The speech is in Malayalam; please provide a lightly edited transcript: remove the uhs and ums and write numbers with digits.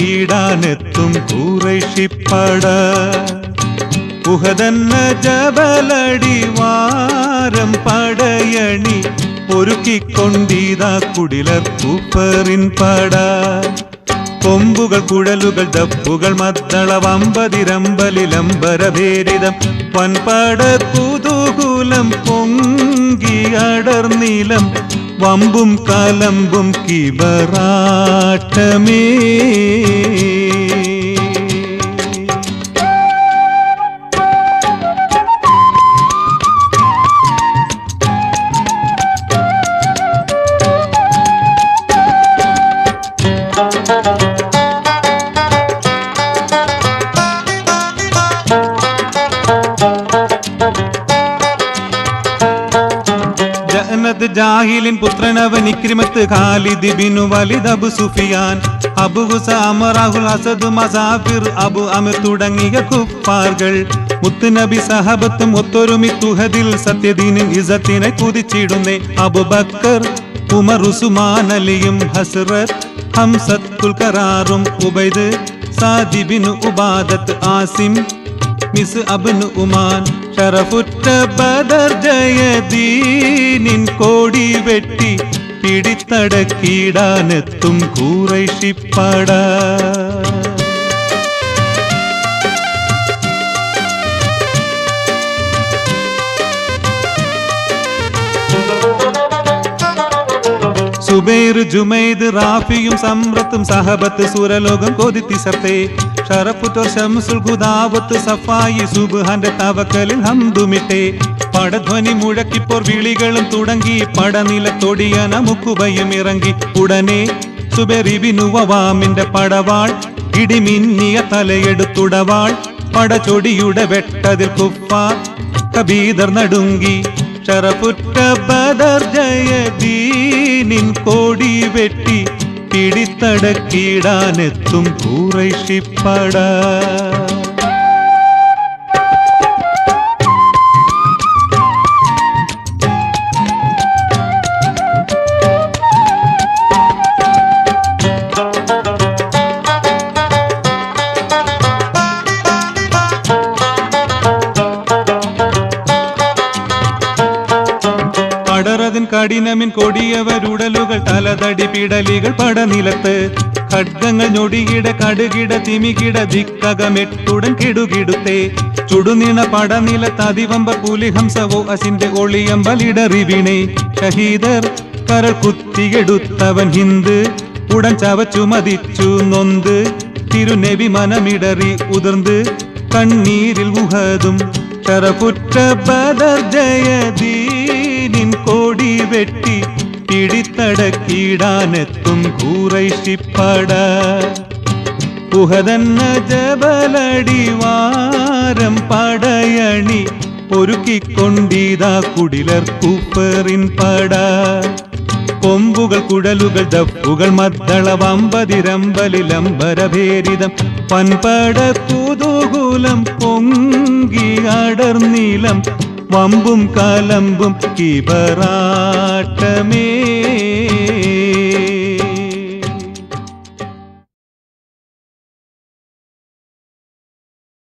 കീടാനെത്തും ഖുറൈശിപ്പട. ഉഹദന്ന ജബലടിവാരം പടയണി ഒരുക്കിക്കൊണ്ടീതാ കുടിലർ കൂപ്പറിൻ പട. കൊമ്പുകൾ കുഴലുകൾ ദപ്പുകൾ മദ്ദള വമ്പതിരമ്പലിലംബരഭേരിതം വൻപട കുതൂകൂലം പൊങ്കി അടർനീലം വമ്പും കലമ്പും കിബറാട്ടമേ. ജാഹിലിൻ പുത്രനവൻ ഇക്രിമത്ത് ഖാലിദ് ബിനു വലിദ് അബു സുഫിയാൻ അബു ഹുസ അമറാഹുൽ അസദ് മസാഫിർ അബു അമിർ തുടങ്ങിയ കുഫാറുകൾ മുത്തുനബി സഹബത്തും ഒത്തൊരുമിത്തുഹദിൽ സത്യദീനിൻ ഇസത്തിനെ കുതിച്ചിടുന്നേ. അബുബക്കർ ഉമർ ഉസ്മാൻ അലിയും ഹസ്രത്ത് ഹംസത്തുൽ ഖറാറും ഉബൈദ് സാദി ബിനു ഉബാദത്ത് ആസിം മിസ് അബ്നു ഉമാൻ ഷറഫുറ്റ ബദർ ജയദീനിൻ കോടി വെട്ടി പിടിത്തടക്കിടാനെത്തും ഖുറൈശിപ്പട. സുബൈർ ജുമൈദ് റാഫിയും സമ്രത്തും സഹബത്ത് സുരലോകം കൊതിത്തിസർത്തേ. ഷറഫുറ്റോർ ശംസുൽ ഖുദാവത്ത് സഫായി സുബ്ഹാന്റെ തവക്കലിൽ ഹംദുമിട്ടേ. പടധ്വനി മുഴക്കിപ്പോർ വിളികളും തുടങ്ങി പടനിലത്തൊടിയന മുക്കുബയും ഇറങ്ങി. ഉടനെ സുബൈർ ഇബ്നു അവ്വാമിന്റെ പടവാൾ ഇടിമിന്നിയ തലയെടുത്തുടവാൾ പടചൊടിയുടെ വെട്ടതിൽ കുഫാർ കബീദർ നടുങ്ങി. ഷറഫുറ്റ ബദർ ജയദീനിൻ കോടി വെട്ടി പിടിത്തടക്കിടാനെത്തും ഖുറൈശിപ്പട. പടറതിൻ കഠിനമിൻ കൊടിയവരുടലുകൾ തലതടി പിടലികൾ പടനിലത്ത് ഖഡ്ഗങ്ങൾ ഞൊടികിട കടുകിട തിമികിട ദിക്കകമെട്ടുടൻ കിടുകിടുത്തേ. ചുടുനിണ പടനിലത്ത് അതിവമ്പ പുലിഹംസവോ അസിന്റെ ഒളിയമ്പലിടറി വീണേ. ഷഹീദർ കരൾ കുത്തിയെടുത്തവൻ ഹിന്ദ് ഉടൻ ചവച്ചു മതിച്ചു നൊന്ത്. തിരുനബി മനമിടറി ഉതിർന്ന് കണ്ണീരിൽ ഉഹദും. ഷറഫുറ്റ ബദർ ജയദീനിൻ കോടി വെട്ടി പിടിത്തടക്കിടാനെത്തും ഖുറൈശിപ്പട. ഉഹദന്ന ജബലടിവാരം പടയണി ഒരുക്കിക്കൊണ്ടീതാ കുടിലർ കൂപ്പറിൻ പട. കൊമ്പുകൾ കുഴലുകൾ ദപ്പുകൾ മദ്ദള വമ്പതിരമ്പലിലംബരഭേരിതം വൻപട കുതൂകൂലം പൊങ്കി അടർനീലം വമ്പും കലമ്പും കിബറാട്ടമേ.